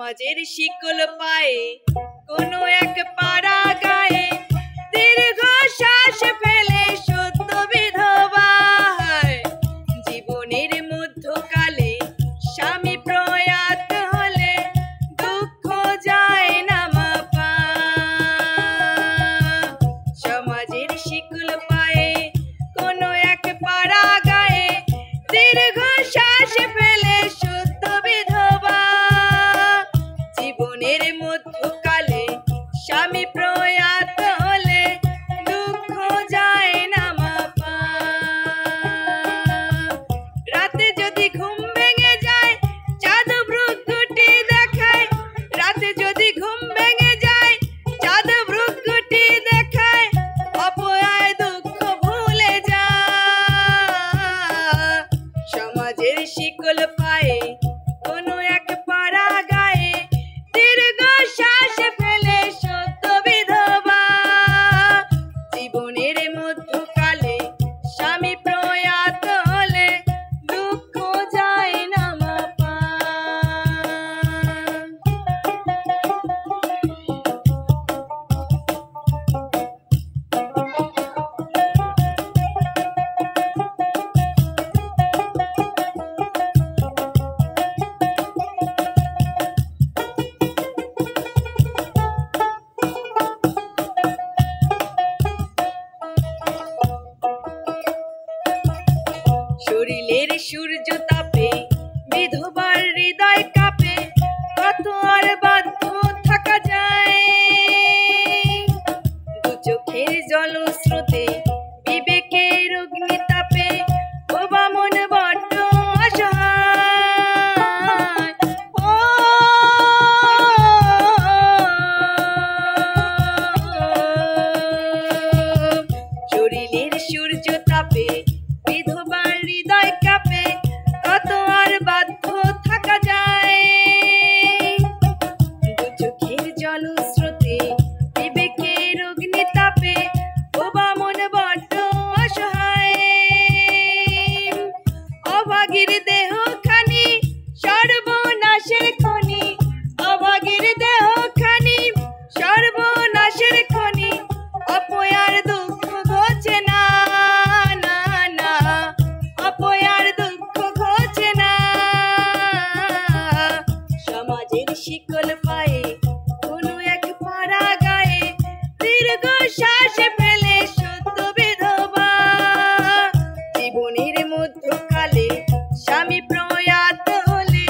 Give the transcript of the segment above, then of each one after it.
সমাজের শিকল পায়ে কোনো এক পাড়া গায়ে দীর্ঘ শ্বাস ফেলে সদ্য বিধবা হয়। জীবনের মধ্যকালে স্বামী প্রয়াত হলে দুঃখ যায় না মাপা। সমাজের শিকল পায়ে কোনো এক পাড়া গায়ে দীর্ঘ শ্বাস ফেলে সদ্য বিধবা। জীবনের মধ্যকালে স্বামী প্রয়াত হলে দুঃখ যায় না মাপা। রাতে যদি ঘুম ভেঙে যায় চাঁদ ভ্রুকুটি দেখায়, রাতে যদি ঘুম ভেঙে যায় চাঁদ ভ্রুকুটি দেখায়, অপয়ায় দুঃখ ভুলে যায়। সমাজের শিকল পায়ে কোনো এক পাড়া গায়ে দীর্ঘ শ্বাস ফেলে সদ্য বিধবা। জীবনের মধ্যকালে স্বামী প্রয়াত হলে দুঃখ যায় না মাপা। শরীরের সূর্য তাপে বিধবার হৃদয় কাঁপে, কত আর বাধ্য থাকা যায়। দু চোখের জলস্রোতে বিবেকের অগ্নিতাপে বোবা মন বড্ড অসহায়। ও শরীরের সূর্য তাপে বিধবার হৃদয় কাঁপে, কত আর বাধ্য থাকা যায়। দু চোখের জলস্রোতে বিবেকের অগ্নিতাপে বোবা মন বড্ড অসহায়। অভাগীর দেহখানি সর্বনাশের খনি, অভাগীর দেহখানি সর্বনাশের খনি, অপয়ার দুঃখ ঘোচে না, না না, অপয়ার দুঃখ ঘোচে না। সমাজের শিকল পায়ে কোনো এক পাড়া গায়ে দীর্ঘ শ্বাস ফেলে সদ্য বিধবা। জীবনের মধ্যকালে স্বামী প্রয়াত হলে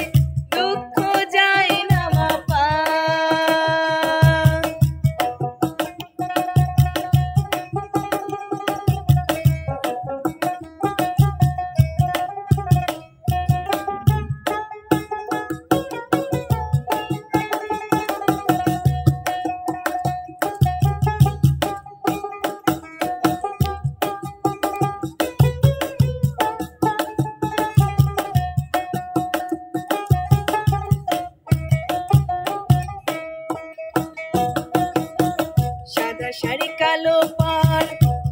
দুঃখ যায় না মাপা। সাদা শাড়ি কালো পাড়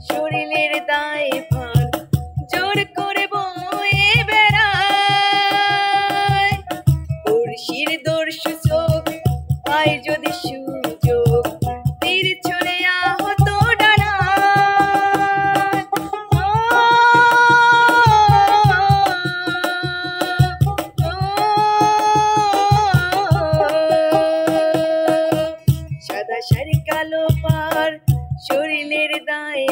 শরীরের দায় ভার জোর করে বয়ে বেড়ায়। পড়শির দর্শু চোখ পায় যদি সুযোগ তীর ছড়ে আহত ডানায়। সাদা শাড়ি কালো পাড় শরীরের দায়